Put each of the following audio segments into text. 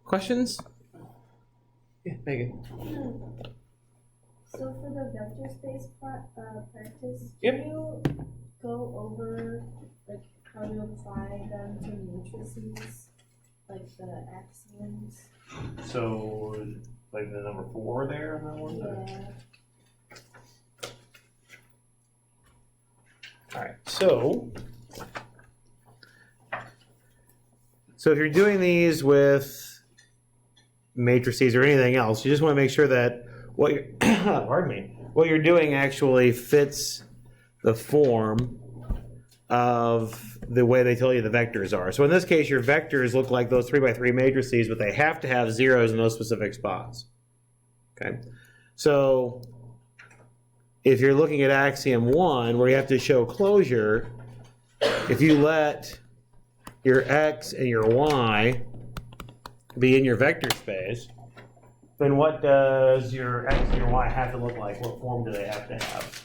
Questions? Yeah, Megan. So for the vector space practice, Yep. can you go over like how to apply them to matrices, like the axioms? So, like the number 4 there, that one? Yeah. All right, so if you're doing these with matrices or anything else, you just want to make sure that what you're, pardon me, what you're doing actually fits the form of the way they tell you the vectors are. So in this case, your vectors look like those 3x3 matrices, but they have to have zeros in those specific spots. Okay, so if you're looking at axiom 1, where you have to show closure, if you let your x and your y be in your vector space, then what does your x and your y have to look like? What form do they have to have?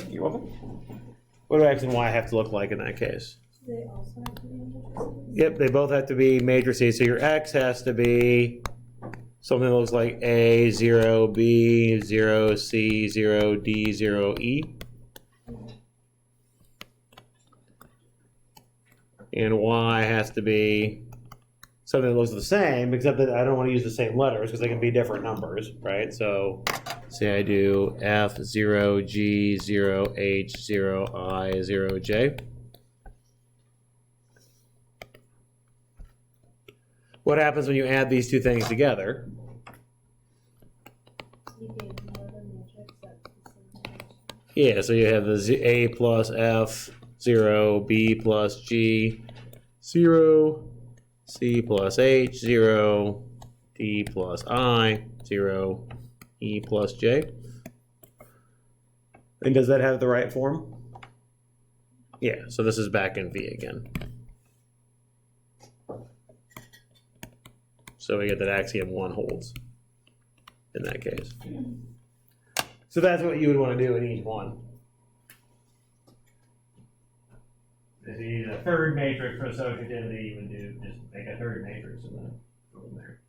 You're welcome. What do x and y have to look like in that case? Do they also have to be matrices? Yep, they both have to be matrices. So your x has to be something that looks like A, 0, B, 0, C, 0, D, 0, E. And Y has to be something that looks the same, except that I don't want to use the same letters because they can be different numbers, right? So say I do F, 0, G, 0, H, 0, I, 0, J. What happens when you add these two things together? You gave another matrix that's the same dimension. Yeah, so you have the A plus F, 0, B plus G, 0, C plus H, 0, D plus I, 0, E plus J. And does that have the right form? Yeah, so this is back in V again. So we get that axiom 1 holds in that case. So that's what you would want to do in each one. If you need a third matrix for associativity, you would do just make a third matrix and then go from there.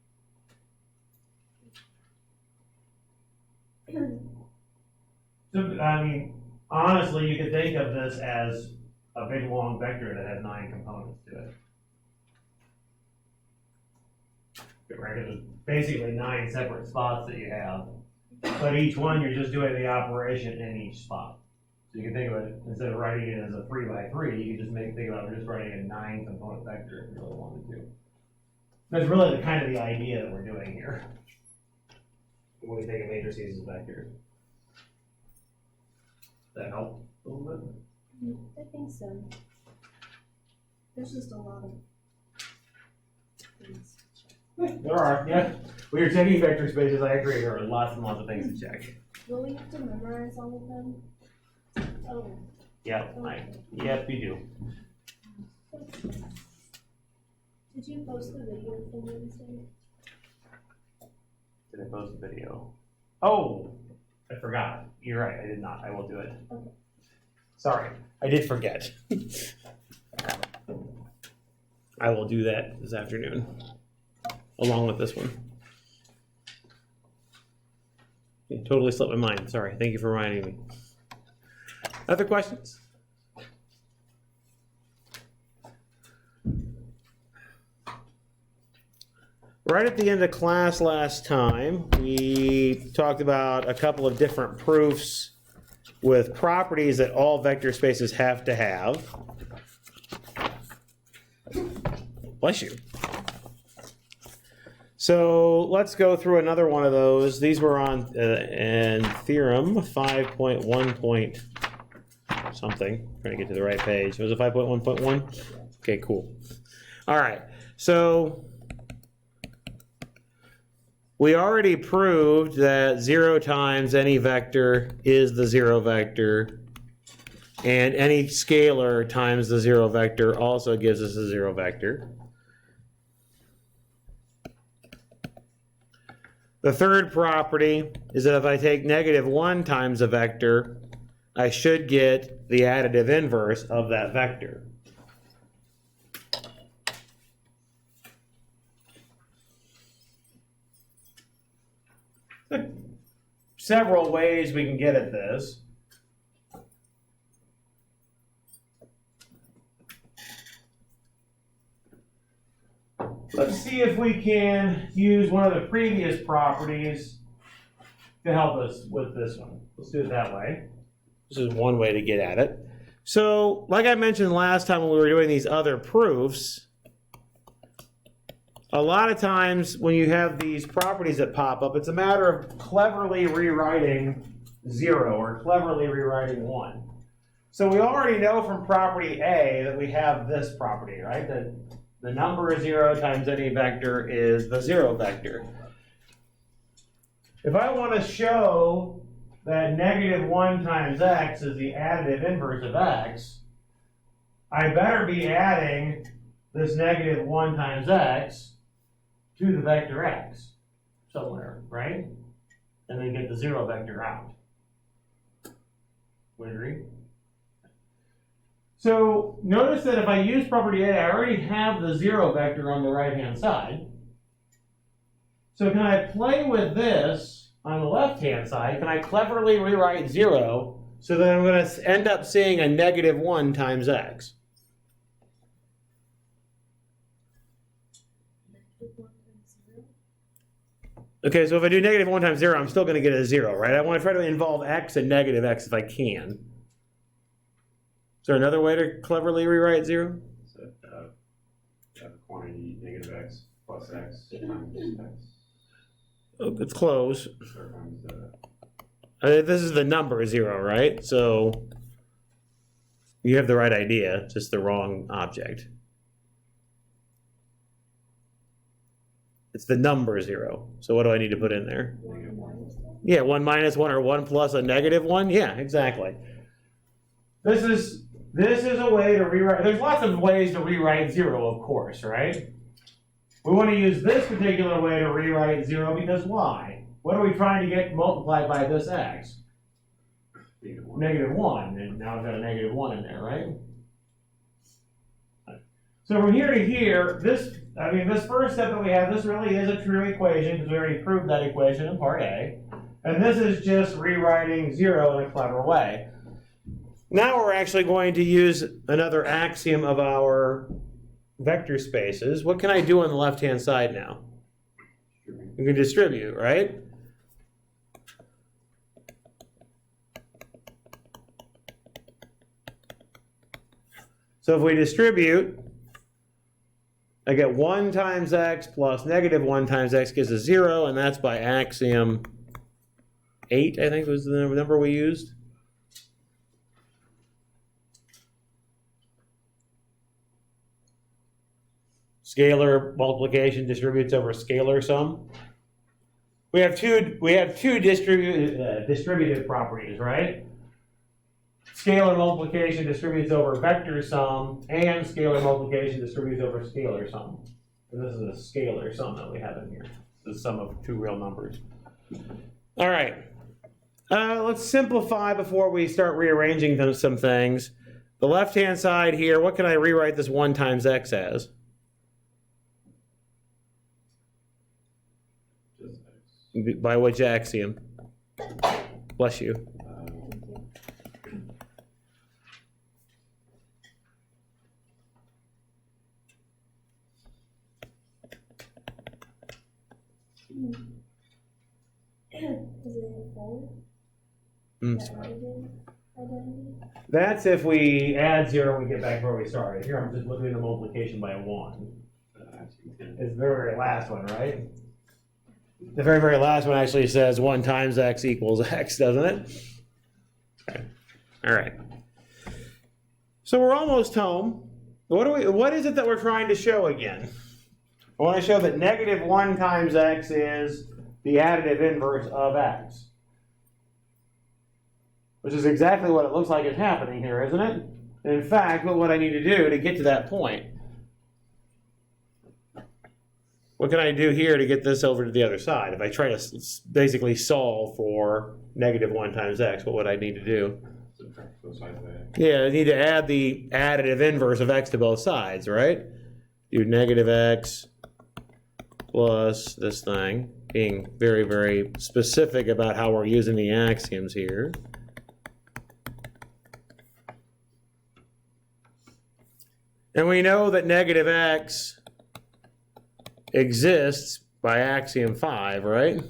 So, I mean, honestly, you could think of this as a big long vector that has 9 components to it. Right? There's basically 9 separate spots that you have, but each one you're just doing the operation in each spot. So you can think of it, instead of writing it as a 3x3, you can just think about just writing a 9 component vector if you really wanted to. That's really the kind of the idea that we're doing here when we think of matrices as vectors. Does that help a little bit? I think so. There's just a lot of things. There are, yeah. When you're checking vector spaces, I agree, there are lots and lots of things to check. Will we have to memorize all of them? Oh. Yeah, yep, you do. Did you post the video from Wednesday? Did I post the video? Oh, I forgot. You're right, I did not. I will do it. Okay. Sorry, I did forget. I will do that this afternoon, along with this one. It totally slipped my mind. Sorry. Thank you for reminding me. Other questions? Right at the end of class last time, we talked about a couple of different proofs with properties that all vector spaces have to have. Bless you. So let's go through another one of those. These were on and theorem 5.1 point something. I'm trying to get to the right page. Was it 5.1.1? Okay, cool. All right. So we already proved that 0 times any vector is the 0 vector, and any scalar times the 0 vector also gives us a 0 vector. The third property is that if I take -1 times a vector, I should get the additive inverse of that vector. several ways we can get at this. Let's see if we can use one of the previous properties to help us with this one. Let's do it that way. This is one way to get at it. So, like I mentioned last time when we were doing these other proofs, a lot of times when you have these properties that pop up, it's a matter of cleverly rewriting 0 or cleverly rewriting 1. So we already know from property A that we have this property, right? That the number 0 times any vector is the 0 vector. If I want to show that -1 times x is the additive inverse of x, I better be adding this -1 times x to the vector x somewhere, right? And then get the 0 vector out. Would you agree? So notice that if I use property A, I already have the 0 vector on the right-hand side. So can I play with this on the left-hand side? Can I cleverly rewrite 0 so that I'm going to end up seeing a -1 times x? Okay, so if I do -1 times 0, I'm still going to get a 0, right? I want to try to involve x and -x if I can. Is there another way to cleverly rewrite 0? So, have a quantity -x plus x times x. Oh, it's close. So times This is the number 0, right? So you have the right idea, just the wrong object. It's the number 0. So what do I need to put in there? Yeah, 1 minus 1 or 1 plus a -1? Yeah, exactly. This is a way to rewrite. There's lots of ways to rewrite 0, of course, right? We want to use this particular way to rewrite 0 because why? What are we trying to get multiplied by this x? -1, and now I've got a -1 in there, right? So from here to here, this first step that we have, this really is a true equation because we already proved that equation in part A. And this is just rewriting 0 in a clever way. Now we're actually going to use another axiom of our vector spaces. What can I do on the left-hand side now? You can distribute, right? So if we distribute, I get 1 times x plus -1 times x gives us 0, and that's by axiom 8, I think was the number we used. Scalar multiplication distributes over scalar sum. We have two distributive properties, right? Scalar multiplication distributes over vector sum, and scalar multiplication distributes over scalar sum. And this is a scalar sum that we have in here. This is the sum of two real numbers. All right. Let's simplify before we start rearranging some things. The left-hand side here, what can I rewrite this 1 times x as? By which axiom? Bless you. Is it 4? That's if we add 0 and we get back where we started. Here I'm just looking at the multiplication by 1. It's the very, very last one, right? The very, very last one actually says 1 times x equals x, doesn't it? Okay. All right. So we're almost home. What is it that we're trying to show again? I want to show that -1 times x is the additive inverse of x. Which is exactly what it looks like is happening here, isn't it? And in fact, what I need to do to get to that point. What can I do here to get this over to the other side? If I try to basically solve for -1 times x, what would I need to do? subtract both sides of x. Yeah, I need to add the additive inverse of x to both sides, right? Do -x plus this thing being very, very specific about how we're using the axioms here. And we know that negative x exists by axiom 5, right?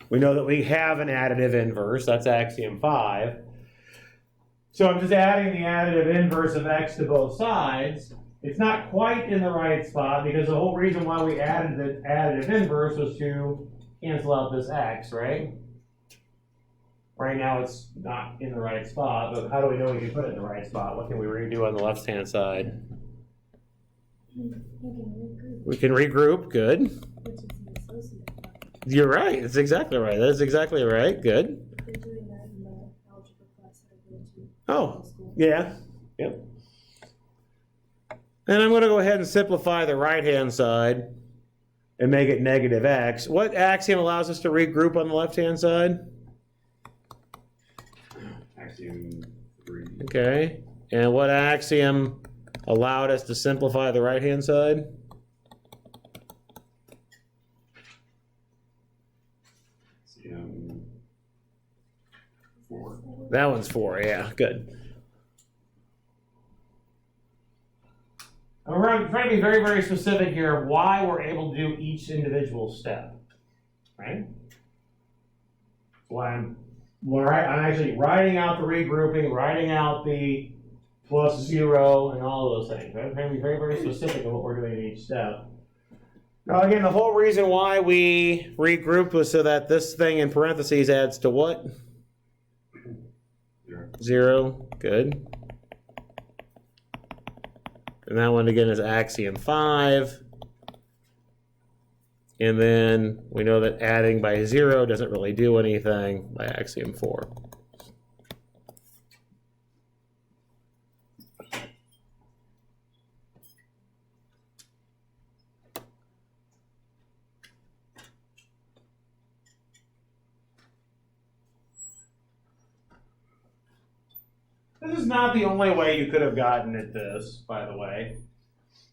We know that we have an additive inverse, that's axiom 5. So I'm just adding the additive inverse of x to both sides. It's not quite in the right spot because the whole reason why we added the additive inverse was to cancel out this x, right? Right now it's not in the right spot, but how do we know we can put it in the right spot? What can we redo on the left-hand side? We can regroup, good. Which is an associate function. You're right, that's exactly right. That's exactly right, good. They're doing that in the algebra class that I go to. Oh, in school. yeah, yep. And I'm going to go ahead and simplify the right-hand side and make it negative x. What axiom allows us to regroup on the left-hand side? Axiom 3. Okay. And what axiom allowed us to simplify the right-hand side? Axiom 4. That one's 4, yeah, good. And we're trying to be very, very specific here of why we're able to do each individual step, right? Why I'm actually writing out the regrouping, writing out the plus 0, and all of those things. Right? We're trying to be very, very specific of what we're doing in each step. Now, again, the whole reason why we regrouped was so that this thing in parentheses adds to what? 0. 0, good. And that one again is axiom 5. And then we know that adding by 0 doesn't really do anything by axiom 4. This is not the only way you could have gotten at this, by the way.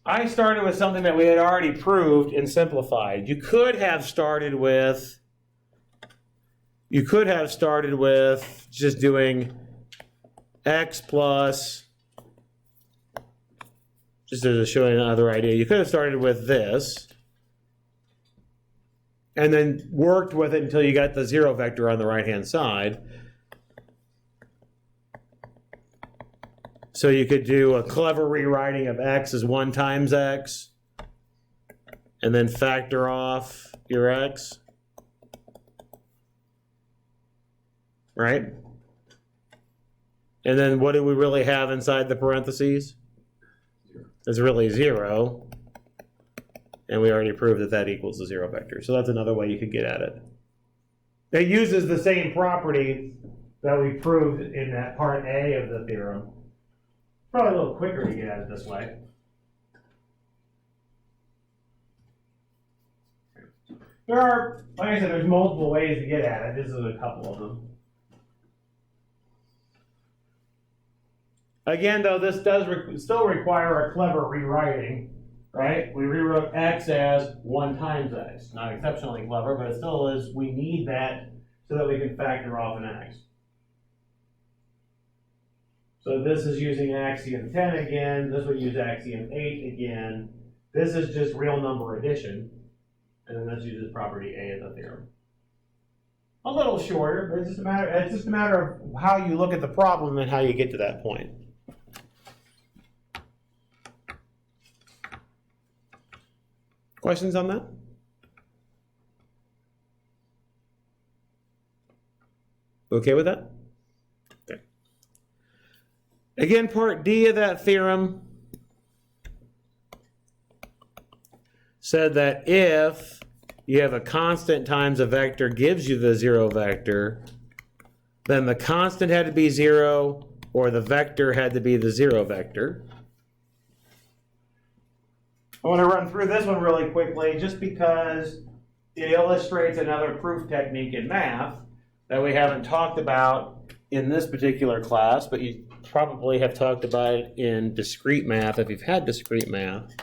I started with something that we had already proved and simplified. You could have started with just doing x plus, just as a showing another idea. You could have started with this and then worked with it until you got the 0 vector on the right-hand side. So you could do a clever rewriting of x as 1 times x, and then factor off your x, right? And then what do we really have inside the parentheses? 0. It's really 0, and we already proved that that equals the 0 vector. So that's another way you could get at it. It uses the same property that we proved in that part A of the theorem. Probably a little quicker to get at it this way. There are, like I said, there's multiple ways to get at it. This is a couple of them. Again, though, this does still require a clever rewriting, right? We rewrote x as 1 times x. Not exceptionally clever, but it still is. We need that so that we can factor off an x. So this is using axiom 10 again. This would use axiom 8 again. This is just real number addition. And then this uses property A of the theorem. A little shorter, but it's just a matter of how you look at the problem and how you get to that point. Questions on that? Okay with that? Okay. Again, part D of that theorem said that if you have a constant times a vector gives you the 0 vector, then the constant had to be 0 or the vector had to be the 0 vector. I want to run through this one really quickly just because it illustrates another proof technique in math that we haven't talked about in this particular class, but you probably have talked about it in discrete math if you've had discrete math.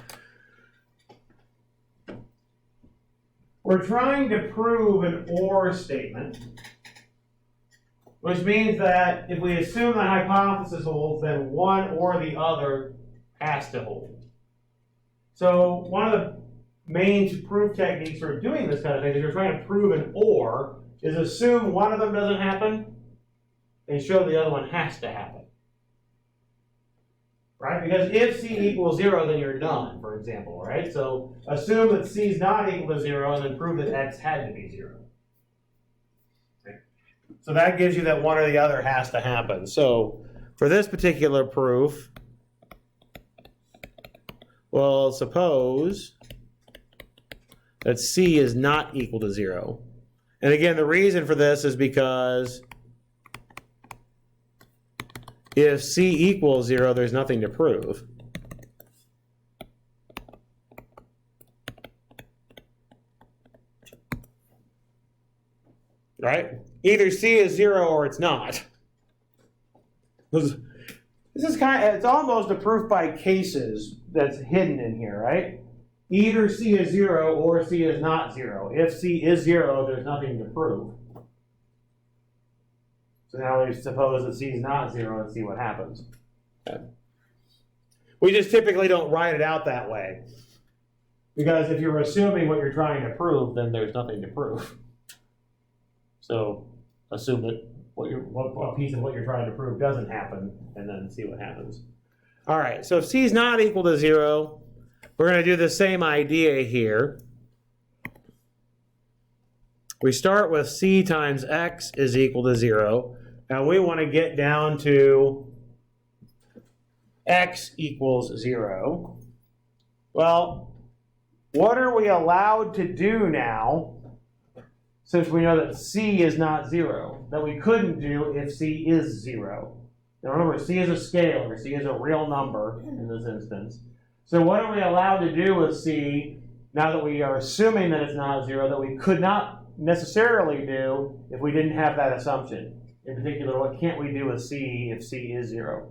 we're trying to prove an OR statement, which means that if we assume the hypothesis holds, then one or the other has to hold. So one of the main proof techniques for doing this kind of thing is you're trying to prove an OR, is assume one of them doesn't happen and show the other one has to happen. Right? Because if C equals 0, then you're done, for example, right? So assume that C is not equal to 0 and then prove that X had to be 0. Okay. So that gives you that one or the other has to happen. So for this particular proof, well, suppose that C is not equal to 0. And again, the reason for this is because if C equals 0, there's nothing to prove. Right? Either C is 0 or it's not. This is it's almost a proof by cases that's hidden in here, right? Either C is 0 or C is not 0. If C is 0, there's nothing to prove. So now we suppose that C is not 0 and see what happens. Okay. We just typically don't write it out that way. Because if you're assuming what you're trying to prove, then there's nothing to prove. So assume that what piece of what you're trying to prove doesn't happen, and then see what happens. All right, so if C is not equal to 0, we're going to do the same idea here. We start with C times X is equal to 0. Now we want to get down to X equals 0. Well, what are we allowed to do now, since we know that C is not 0, that we couldn't do if C is 0? Now remember, C is a scalar. C is a real number in this instance. So what are we allowed to do with C now that we are assuming that it's not 0 that we could not necessarily do if we didn't have that assumption? In particular, what can't we do with C if C is 0?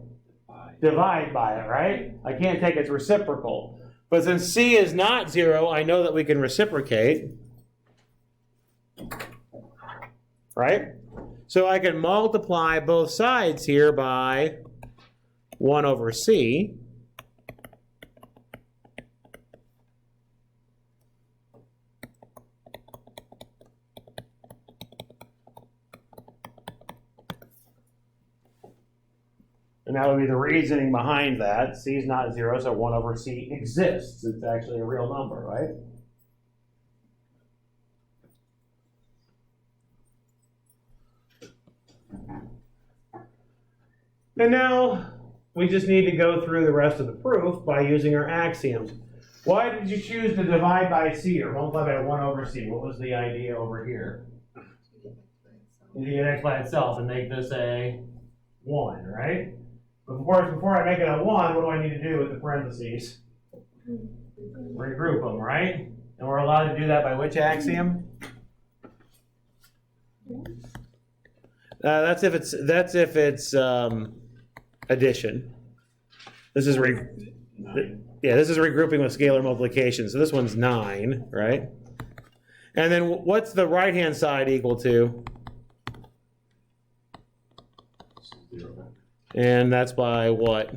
Divide by it, right? I can't take its reciprocal. But since C is not 0, I know that we can reciprocate. Right? So I can multiply both sides here by 1 over C. And that would be the reasoning behind that. C is not 0, so 1 over C exists. It's actually a real number, right? And now we just need to go through the rest of the proof by using our axioms. Why did you choose to divide by C or multiply by 1 over C? What was the idea over here? You get X by itself and make this a 1, right? But of course, before I make it a 1, what do I need to do with the parentheses? Regroup them, right? And we're allowed to do that by which axiom? That's if it's addition. This is this is regrouping with scalar multiplication. So this one's 9, right? And then what's the right-hand side equal to? 0. And that's by what?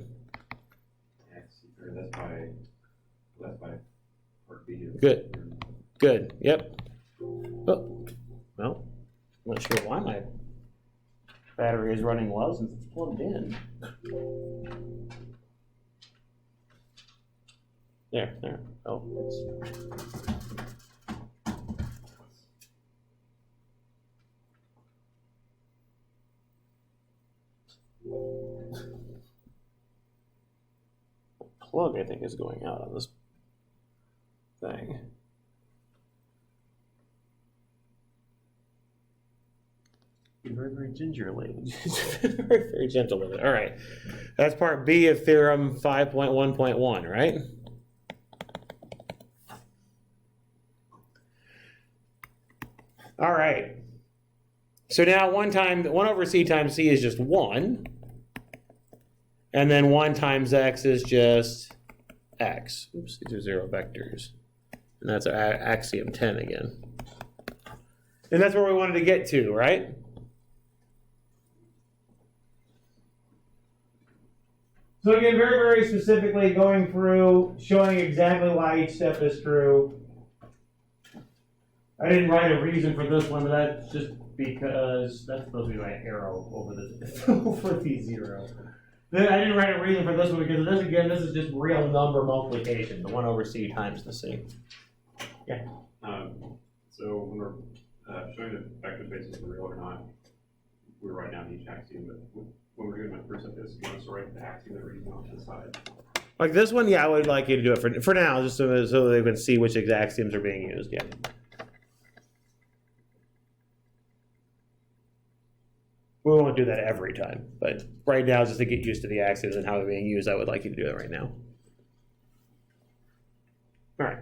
That's by part B. Good. Yep. Oh, well, I'm not sure why my battery is running low since it's plugged in. There. Oh, it's... plug, I think, is going out on this thing. Very, very gingerly. Very, very gentle with it. All right. That's part B of theorem 5.1.1, right? All right. So now 1 over C times C is just 1. And then 1 times X is just X. Oops, these are 0 vectors. And that's our axiom 10 again. And that's where we wanted to get to, right? So again, very, very specifically going through, showing exactly why each step is true. I didn't write a reason for this one, but that's just because that's supposed to be my arrow over the over the zero. Then I didn't write a reason for this one because this, again, this is just real number multiplication, the 1 over c times the c. Yeah. So when we're showing the vector spaces are real or not, we write down each axiom, but when we're doing my first like this, you want us to write the axiom that we're using off to the side. Like this one, yeah, I would like you to do it for now, just so they can see which axioms are being used. Yeah. We won't do that every time, but right now, just to get used to the axioms and how they're being used, I would like you to do that right now. All right.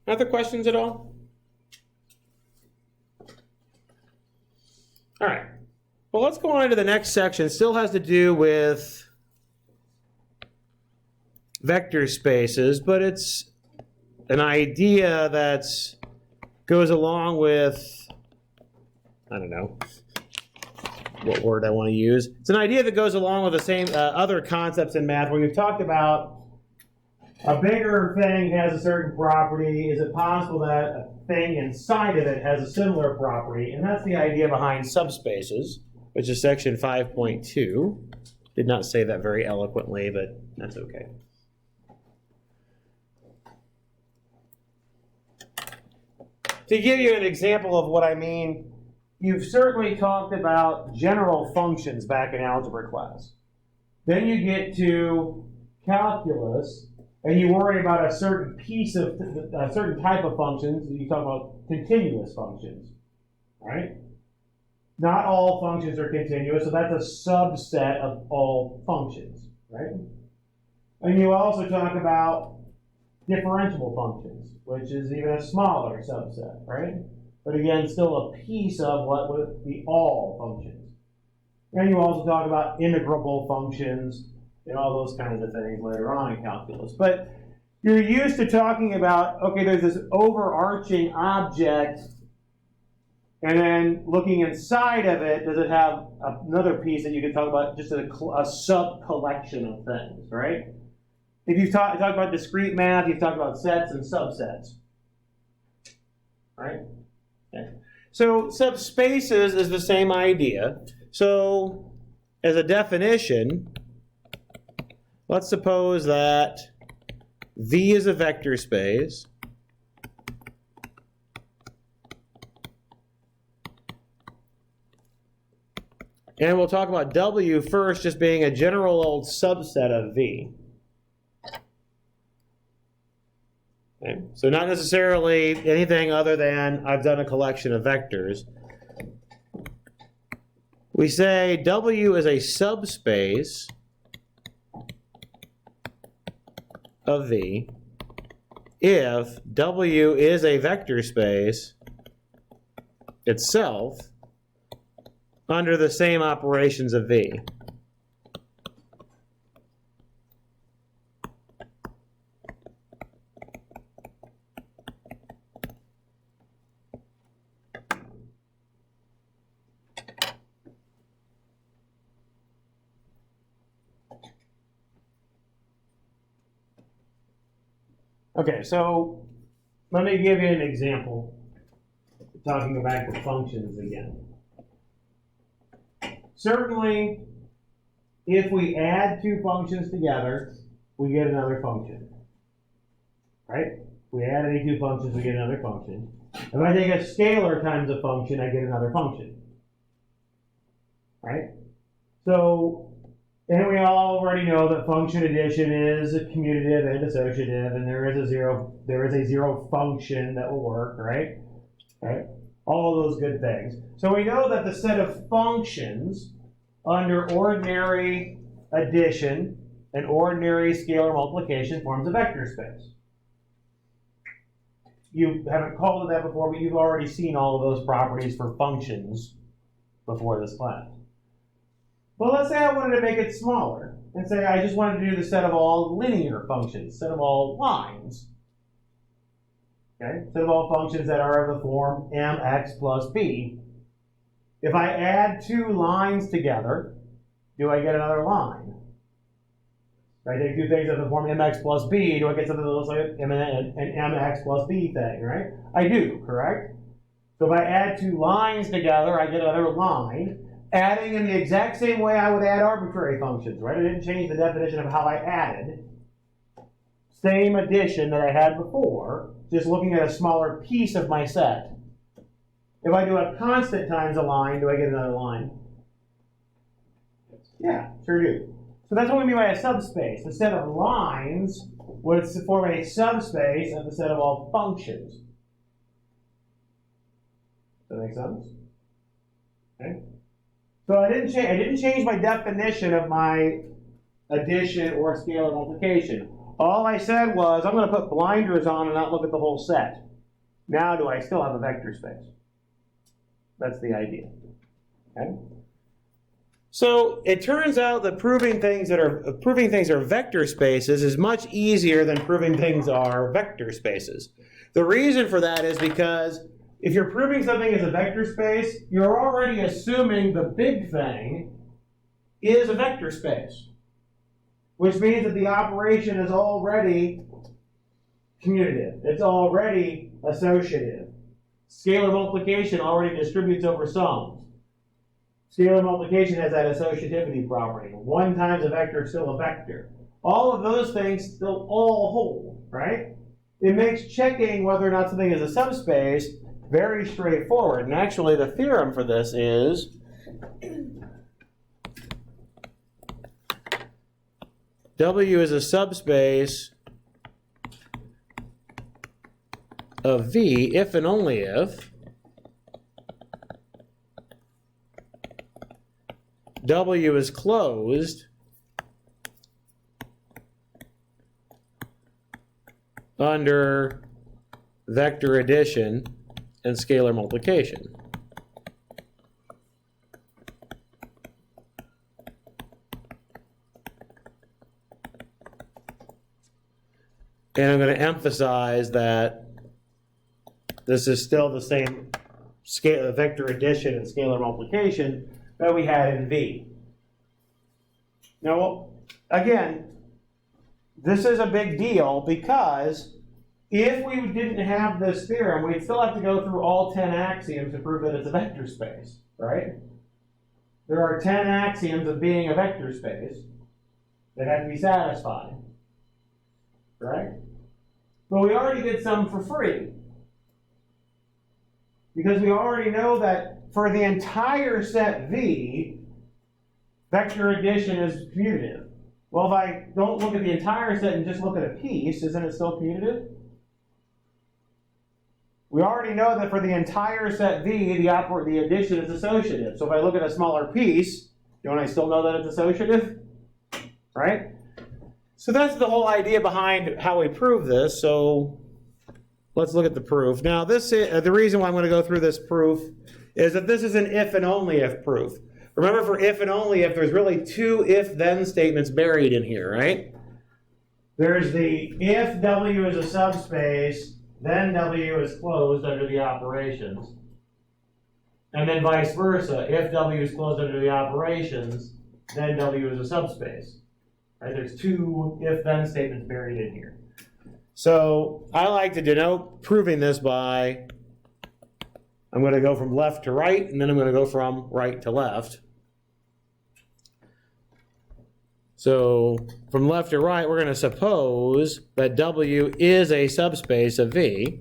Other questions at all? All right. Well, let's go on to the next section. It still has to do with vector spaces, but it's an idea that goes along with, I don't know what word I want to use. It's an idea that goes along with the same other concepts in math where we've talked about a bigger thing has a certain property. Is it possible that a thing inside of it has a similar property? And that's the idea behind subspaces, which is section 5.2. Did not say that very eloquently, but that's okay. To give you an example of what I mean, you've certainly talked about general functions back in algebra class. Then you get to calculus, and you worry about a certain piece of, a certain type of functions. You talk about continuous functions, right? Not all functions are continuous, so that's a subset of all functions, right? And you also talk about differentiable functions, which is even a smaller subset, right? But again, still a piece of what would be all functions. And you also talk about integrable functions and all those kinds of things later on in calculus. But you're used to talking about, okay, there's this overarching object, and then looking inside of it, does it have another piece that you can talk about, just a sub-collection of things, right? If you've talked about discrete math, you've talked about sets and subsets, right? Okay. So subspaces is the same idea. So as a definition, let's suppose that V is a vector space. And we'll talk about W first just being a general old subset of V. Okay. So not necessarily anything other than I've done a collection of vectors. We say W is a subspace of V if W is a vector space itself under the same operations of V. Okay, so let me give you an example, talking back to functions again. Certainly, if we add two functions together, we get another function, right? We add any two functions, we get another function. If I take a scalar times a function, I get another function, right? So, and we all already know that function addition is commutative and associative, and there is a zero function that will work, right? Right? All of those good things. So we know that the set of functions under ordinary addition and ordinary scalar multiplication forms a vector space. You haven't called it that before, but you've already seen all of those properties for functions before this class. Well, let's say I wanted to make it smaller and say I just wanted to do the set of all linear functions, set of all lines. Okay, set of all functions that are of the form mx plus b. If I add two lines together, do I get another line? If I take two things of the form mx plus b, do I get something that looks like an mx plus b thing, right? I do, correct? So if I add two lines together, I get another line, adding in the exact same way I would add arbitrary functions, right? I didn't change the definition of how I added. Same addition that I had before, just looking at a smaller piece of my set. If I do a constant times a line, do I get another line? Yeah, sure do. So that's what we mean by a subspace. The set of lines would form a subspace of the set of all functions. Does that make sense? Okay. So I didn't change my definition of my addition or scalar multiplication. All I said was I'm going to put blinders on and not look at the whole set. Now do I still have a vector space? That's the idea. Okay? So it turns out that proving things are vector spaces is much easier than proving things are vector spaces. The reason for that is because if you're proving something is a vector space, you're already assuming the big thing is a vector space, which means that the operation is already commutative. It's already associative. Scalar multiplication already distributes over sums. Scalar multiplication has that associativity property. 1 times a vector is still a vector. All of those things still all hold, right? It makes checking whether or not something is a subspace very straightforward. And actually the theorem for this is W is a subspace of V if and only if W is closed under vector addition and scalar multiplication. And I'm going to emphasize that this is still the same vector addition and scalar multiplication that we had in V. Now, again, this is a big deal because if we didn't have this theorem, we'd still have to go through all 10 axioms to prove that it's a vector space, right? There are 10 axioms of being a vector space that have to be satisfied, right? But we already did some for free because we already know that for the entire set V, vector addition is commutative. Well, if I don't look at the entire set and just look at a piece, isn't it still commutative? We already know that for the entire set V, the addition is associative. So if I look at a smaller piece, don't I still know that it's associative? Right? So that's the whole idea behind how we prove this. So let's look at the proof. Now, the reason why I'm going to go through this proof is that this is an if and only if proof. Remember, for if and only if, there's really two if-then statements buried in here, right? There's the if W is a subspace, then W is closed under the operations. And then vice versa. If W is closed under the operations, then W is a subspace. Right? There's two if-then statements buried in here. So I like to denote proving this by, I'm going to go from left to right, and then I'm going to go from right to left. So from left to right, we're going to suppose that W is a subspace of V.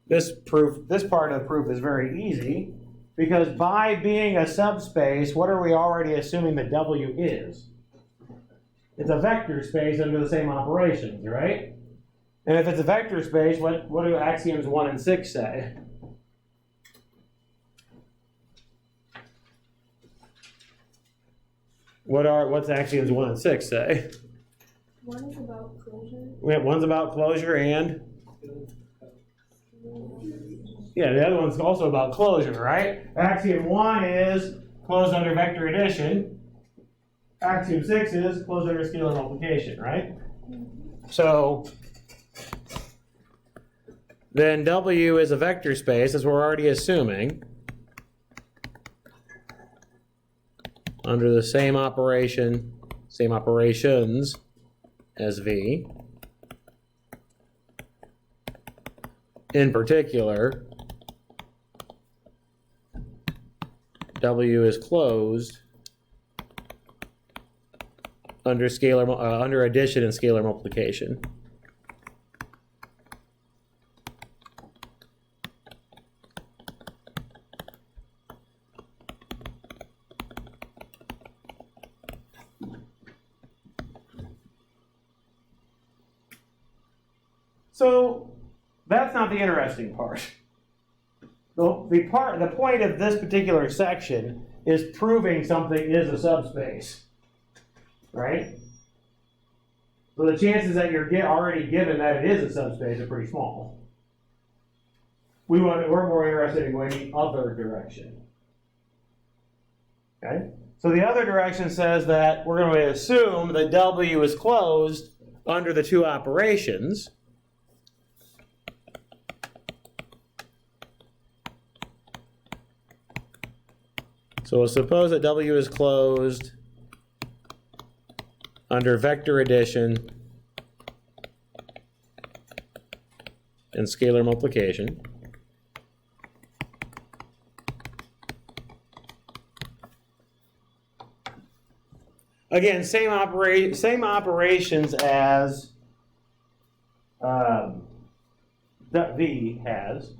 This part of the proof is very easy, because by being a subspace, what are we already assuming that W is? It's a vector space under the same operations, right? And if it's a vector space, what do axioms 1 and 6 say? What's axioms 1 and 6 say? One is about closure. One's about closure and? Yeah, the other one's also about closure, right? Axiom 1 is closed under vector addition. axiom 6 is closed under scalar multiplication, right? So then W is a vector space, as we're already assuming, under the same operation, same operations as V. In particular, W is closed under under addition and scalar multiplication. So that's not the interesting part. The point of this particular section is proving something is a subspace, right? So the chances that you're already given that it is a subspace are pretty small. We're more interested in going the other direction. Okay? So the other direction says that we're going to assume that W is closed under the two operations. So we'll suppose that W is closed under vector addition and scalar multiplication. Again, same operations as that V has.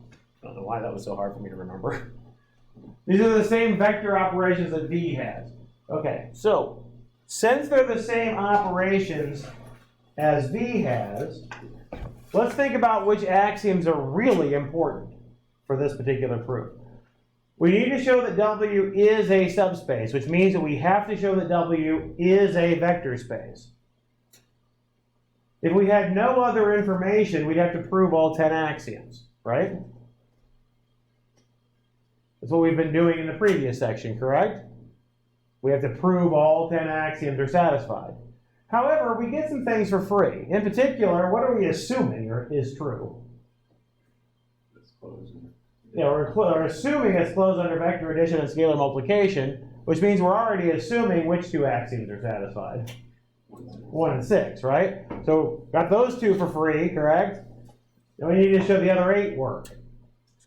I don't know why that was so hard for me to remember. These are the same vector operations that V has. Okay, so since they're the same operations as V has, let's think about which axioms are really important for this particular proof. We need to show that W is a subspace, which means that we have to show that W is a vector space. If we had no other information, we'd have to prove all 10 axioms, right? That's what we've been doing in the previous section, correct? We have to prove all 10 axioms are satisfied. However, we get some things for free. In particular, what are we assuming is true? It's closed. Yeah, we're assuming it's closed under vector addition and scalar multiplication, which means we're already assuming which two axioms are satisfied. 1 and 6, right? So got those two for free, correct? Now we need to show the other 8 work.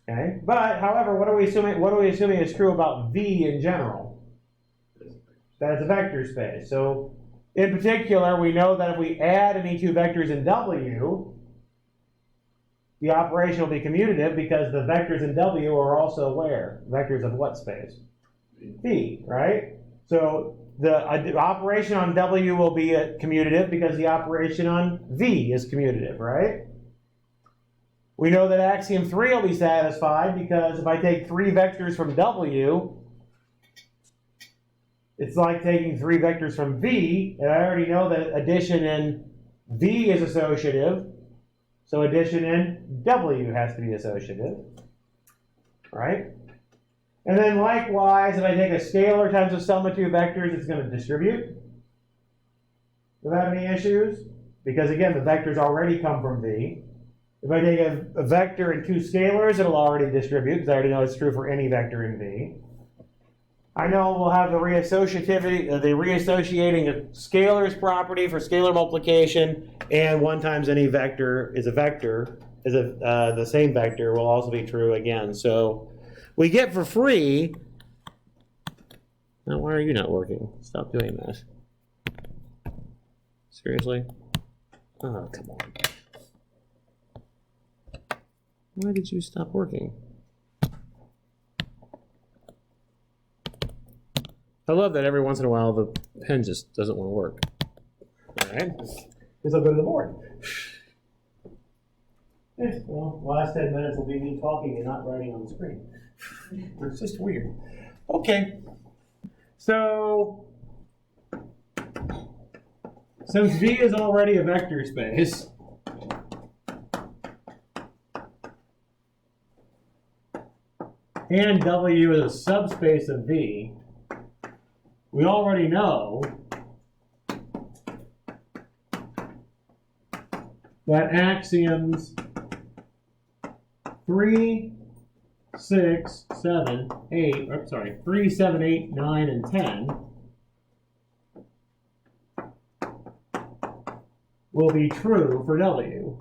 Okay? But, however, what are we assuming is true about V in general? That it's a vector space. So, in particular, we know that if we add any two vectors in W, the operation will be commutative because the vectors in W are also where? Vectors of what space? V, right? So, the operation on W will be commutative because the operation on V is commutative, right? We know that axiom 3 will be satisfied because if I take 3 vectors from W, it's like taking 3 vectors from V, and I already know that addition in V is associative, so addition in W has to be associative, right? And then likewise, if I take a scalar times the sum of 2 vectors, it's going to distribute without any issues, because again, the vectors already come from V. If I take a vector and 2 scalars, it'll already distribute, because I already know it's true for any vector in V. I know we'll have the reassociating scalars property for scalar multiplication, and 1 times any vector is a vector, the same vector will also be true again. So we get for free. Now, why are you not working? Stop doing that. Seriously? Oh, come on. Why did you stop working? I love that every once in a while the pen just doesn't want to work. All right? Guess I'll go to the board. Well, the last 10 minutes will be me talking and not writing on the screen. It's just weird. Okay. So, since V is already a vector space, and W is a subspace of V, we already know that axioms 3, 6, 7, 8, 3, 7, 8, 9, and 10 will be true for W.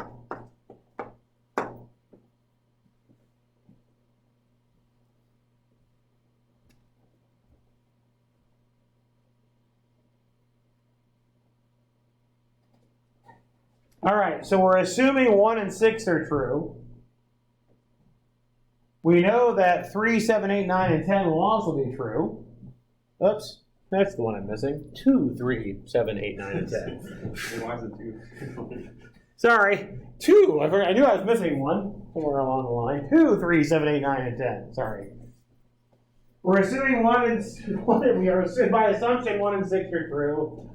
All right, so we're assuming 1 and 6 are true. We know that 3, 7, 8, 9, and 10 will also be true. Oops, that's the one I'm missing. 2, 3, 7, 8, 9, and 10. Why is it 2? Sorry, 2. I knew I was missing one somewhere along the line. 2, 3, 7, 8, 9, and 10. Sorry. We're assuming 1 and we are by assumption 1 and 6 are true.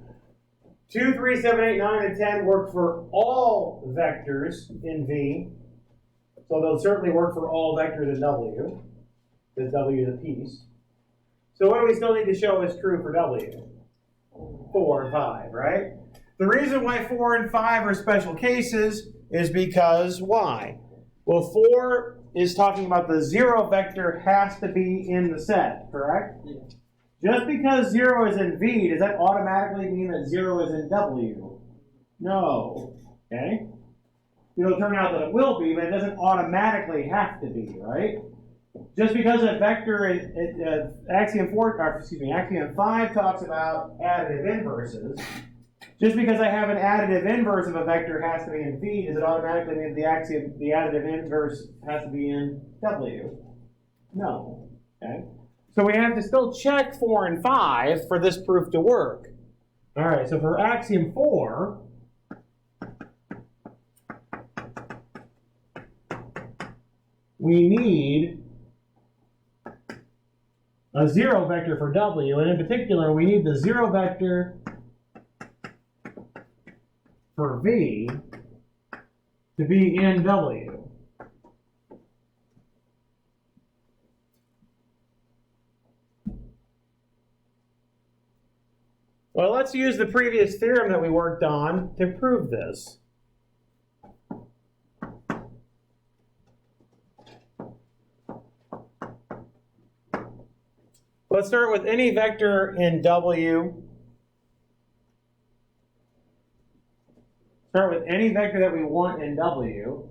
2, 3, 7, 8, 9, and 10 work for all vectors in V. So they'll certainly work for all vectors in W, because W is a piece. So what do we still need to show is true for W? 4 and 5, right? The reason why 4 and 5 are special cases is because why? Well, 4 is talking about the 0 vector has to be in the set, correct? Yeah. Just because 0 is in V, does that automatically mean that 0 is in W? No. Okay? It'll turn out that it will be, but it doesn't automatically have to be, right? Just because a vector, axiom 5 talks about additive inverses. Just because I have an additive inverse of a vector has to be in V, does it automatically mean the additive inverse has to be in W? No. Okay? So we have to still check 4 and 5 for this proof to work. All right, so for axiom 4, we need a 0 vector for W, and in particular, we need the 0 vector for V to be in W. Well, let's use the previous theorem that we worked on to prove this. Let's start with any vector in W. Start with any vector that we want in W.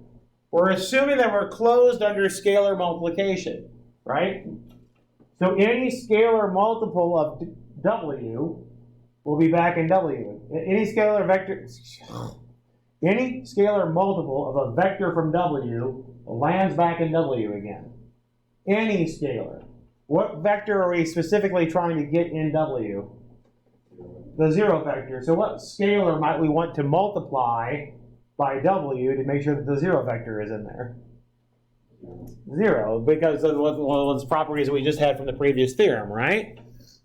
We're assuming that we're closed under scalar multiplication, right? So any scalar multiple of W will be back in W. Any scalar multiple of a vector from W lands back in W again. Any scalar. What vector are we specifically trying to get in W? The 0 vector. So what scalar might we want to multiply by W to make sure that the 0 vector is in there? 0, because of one of those properties that we just had from the previous theorem, right?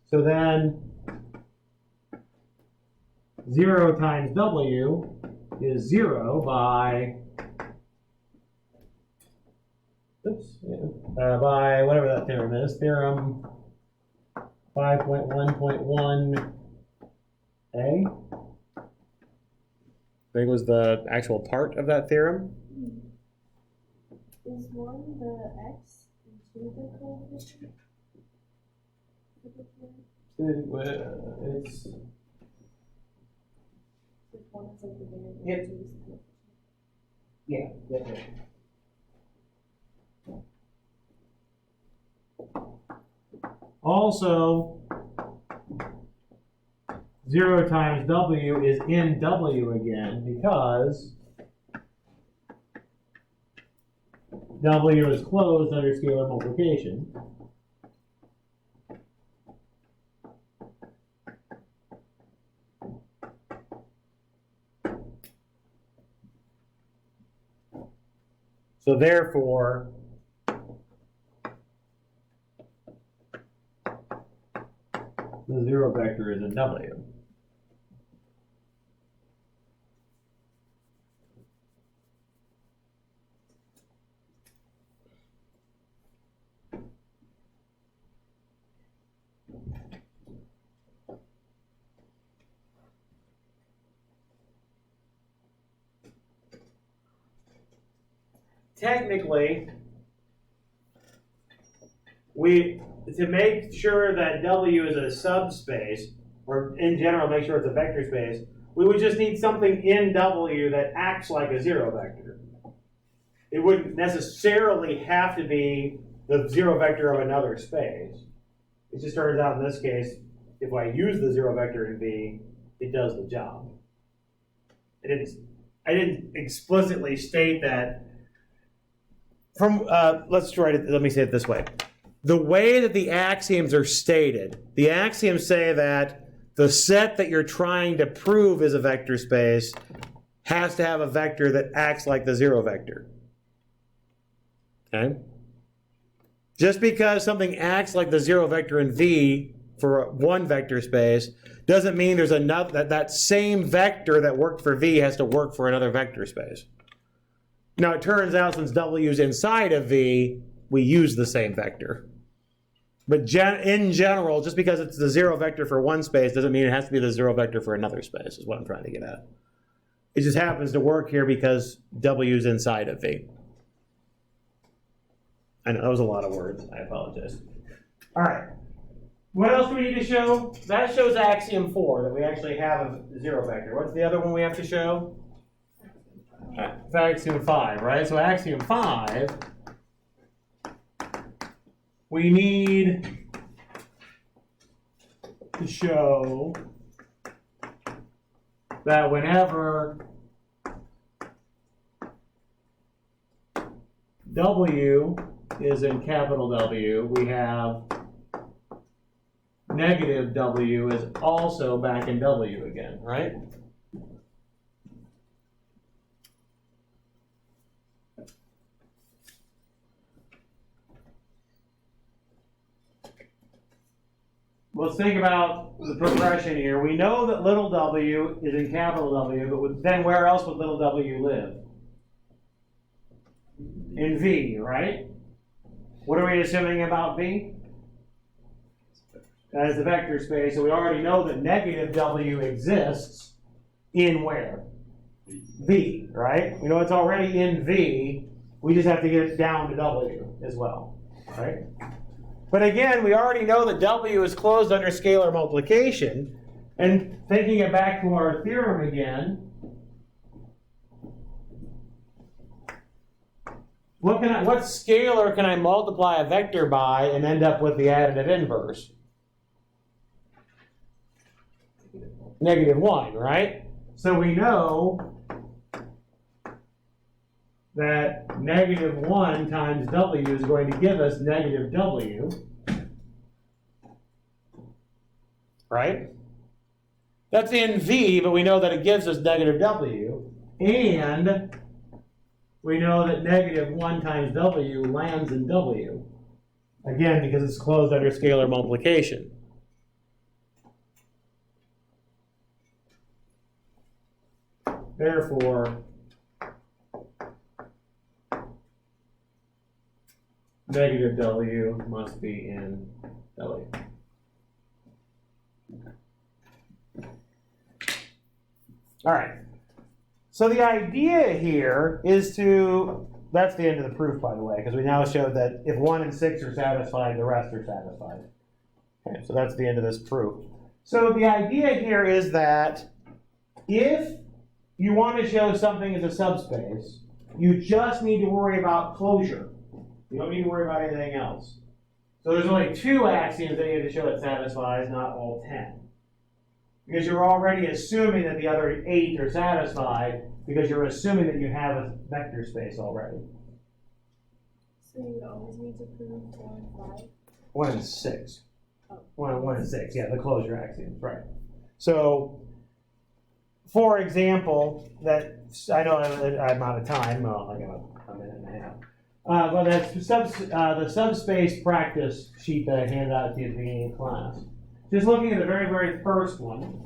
So then 0 times W is 0 by by whatever that theorem is, theorem 5.1.1a. I think was the actual part of that theorem. Is 1 the x and 2 the coefficient? It's If 1 is like the variable, Yep. 2 is the coefficient. yeah. Also, 0 times W is in W again because W is closed under scalar multiplication. So therefore, the 0 vector is in W. technically, to make sure that W is a subspace, or in general make sure it's a vector space, we would just need something in W that acts like a zero vector. It wouldn't necessarily have to be the zero vector of another space. It just turns out in this case, if I use the zero vector in V, it does the job. I didn't explicitly state that. Let me say it this way. The way that the axioms are stated, the axioms say that the set that you're trying to prove is a vector space has to have a vector that acts like the zero vector. Okay? Just because something acts like the zero vector in V for one vector space doesn't mean there's another that same vector that worked for V has to work for another vector space. Now it turns out since W is inside of V, we use the same vector. But in general, just because it's the zero vector for one space doesn't mean it has to be the zero vector for another space, is what I'm trying to get at. It just happens to work here because W is inside of V. I know, that was a lot of words. I apologize. All right. What else do we need to show? That shows axiom 4, that we actually have a zero vector. What's the other one we have to show? It's axiom 5, right? So axiom 5, we need to show that whenever W is in capital W, we have negative W is also back in W again, right? Let's think about the progression here. We know that little w is in capital W, but then where else would little w live? In V, right? What are we assuming about V? That is the vector space, so we already know that negative W exists in where? V, right? We know it's already in V, we just have to get it down to W as well, right? But again, we already know that W is closed under scalar multiplication, and taking it back to our theorem again, what scalar can I multiply a vector by and end up with the additive inverse? -1, right? So we know that -1 times W is going to give us negative W, right? That's in V, but we know that it gives us negative W, and we know that -1 times W lands in W, again, because it's closed under scalar multiplication. Therefore, negative W must be in W. All right. So the idea here is that's the end of the proof, by the way, because we now showed that if 1 and 6 are satisfied, the rest are satisfied. Okay, so that's the end of this proof. So the idea here is that if you want to show something as a subspace, you just need to worry about closure. You don't need to worry about anything else. So there's only 2 axioms that you have to show it satisfies, not all 10. Because you're already assuming that the other 8 are satisfied, because you're assuming that you have a vector space already. So you would always need to prove 4 and 5? 1 and 6. Oh. 1 and 6, yeah, the closure axioms, right. So, for example, I know I'm out of time. Well, I got a minute and a half. But that's the subspace practice sheet that I handed out to you at the beginning of class. Just looking at the very, very first one,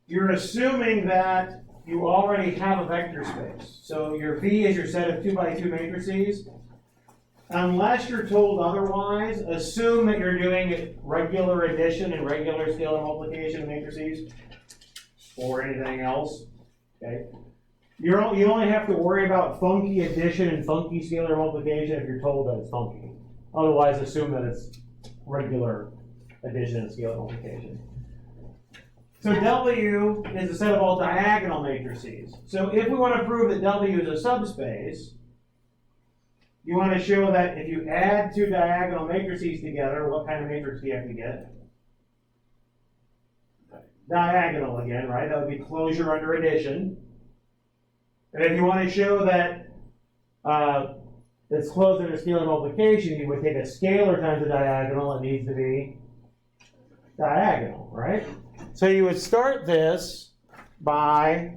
you're assuming that you already have a vector space. So your V is your set of 2 by 2 matrices. Unless you're told otherwise, assume that you're doing regular addition and regular scalar multiplication of matrices or anything else. Okay. you only have to worry about funky addition and funky scalar multiplication if you're told that it's funky. Otherwise, assume that it's regular addition and scalar multiplication. So W is a set of all diagonal matrices. So if we want to prove that W is a subspace, you want to show that if you add two diagonal matrices together, what kind of matrix do you have to get? Diagonal again, right? That would be closure under addition. And if you want to show that it's closed under scalar multiplication, you would take a scalar times a diagonal. It needs to be diagonal, right? So you would start this by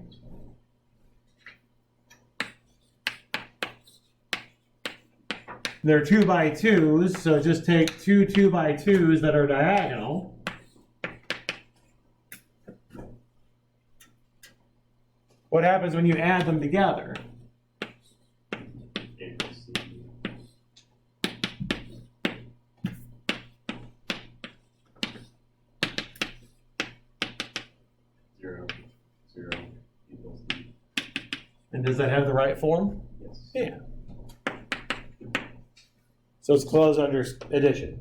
they're 2 by 2s, so just take two 2 by 2s that are diagonal. What happens when you add them together? And does that have the right form? Yes. Yeah. So it's closed under addition.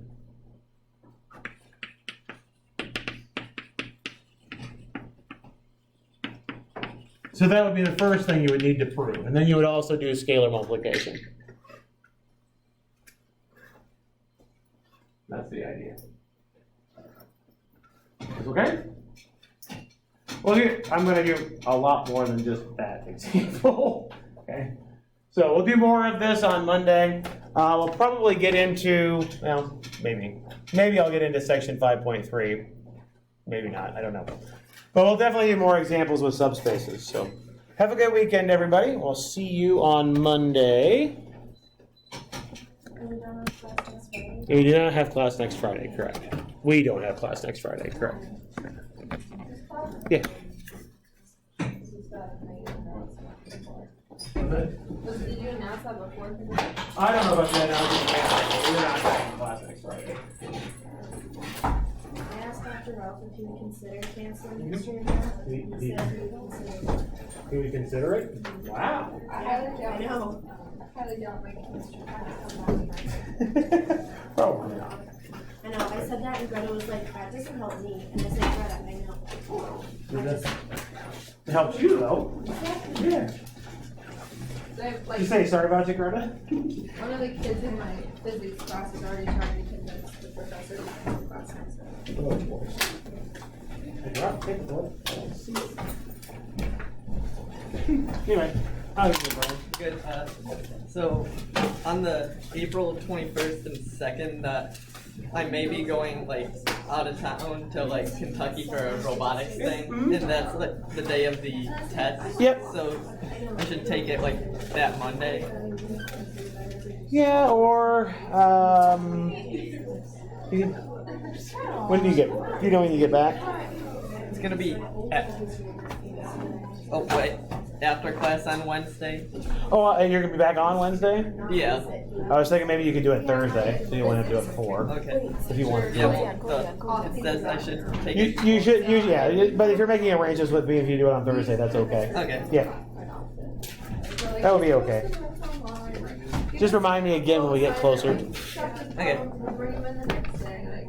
So that would be the first thing you would need to prove. And then you would also do scalar multiplication. That's the idea. Okay? Well, here, I'm going to do a lot more than just that example. Okay? So we'll do more of this on Monday. We'll probably get into, well, maybe I'll get into section 5.3. Maybe not, I don't know. But we'll definitely do more examples with subspaces. So have a good weekend, everybody. We'll see you on Monday. You do not have class next Friday, correct? We don't have class next Friday, correct? Yeah. Did you announce that before? I don't know about that now. We're not having class next Friday. I asked Dr. Ralph if he would consider canceling history of math. He said he would consider it. Can we consider it? Wow. I know. Probably not. I know. I said that, and Greta was like, "That doesn't help me." And I said, "Greta, I know." It helps you though. Yeah. You say sorry about you, Greta? One of the kids in my physics class is already trying to convince the professor to come to class next week. Oh, boy. Anyway, how are you doing, Brian? Good. So on the April 21st and 2nd, I may be going out of town to Kentucky for a robotics thing, and that's the day of the test. Yep. So I should take it that Monday. Yeah, or when do you get? Do you know when you get back? It's gonna be after class on Wednesday. Oh, and you're gonna be back on Wednesday? Yeah. I was thinking maybe you could do it Thursday, so you wouldn't have to do it before. Okay. If you want. Yeah. Well, it says I should take it. You should. But if you're making arrangements with me, if you do it on Thursday, that's okay. Okay. Yeah. That would be okay. Just remind me again when we get closer. Okay. We'll bring him in the next day.